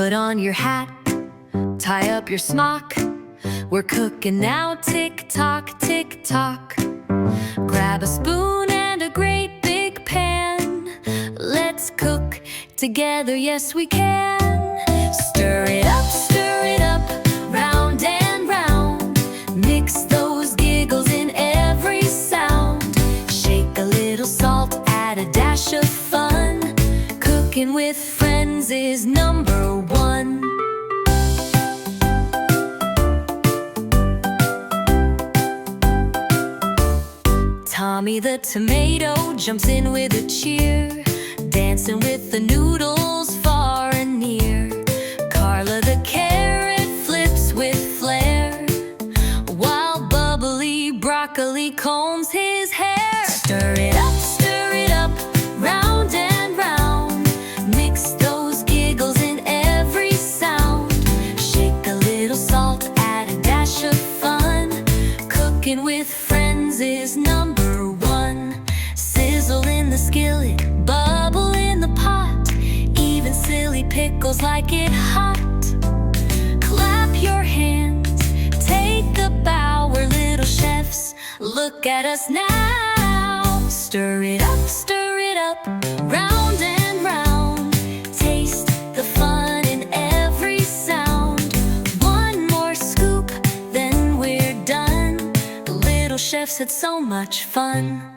Put on your hat, tie up your smock. We're cooking now, tick-tock, tick-tock. Grab a spoon and a great big pan. Let's cook together, yes we can. Stir it up, round and round. Mix those giggles in every sound. Shake a little salt, add a dash of fun. Cooking with friends is number one. Tommy the tomato jumps in with a cheer, dancing with the noodles far and near. Carla the carrot flips with flair, while bubbly broccoli combs his hair. Stir it up, round and round. Mix those giggles in every sound. Shake a little salt, add a dash of fun. Cooking with friends is number one. Sizzle in the skillet, bubble in the pot. Even silly pickles like it hot. Clap your hands, take a bow. We're little chefs, look at us now. Stir it up, round and round. Taste the fun in every sound. One more scoop, then we're done. The little chefs had so much fun.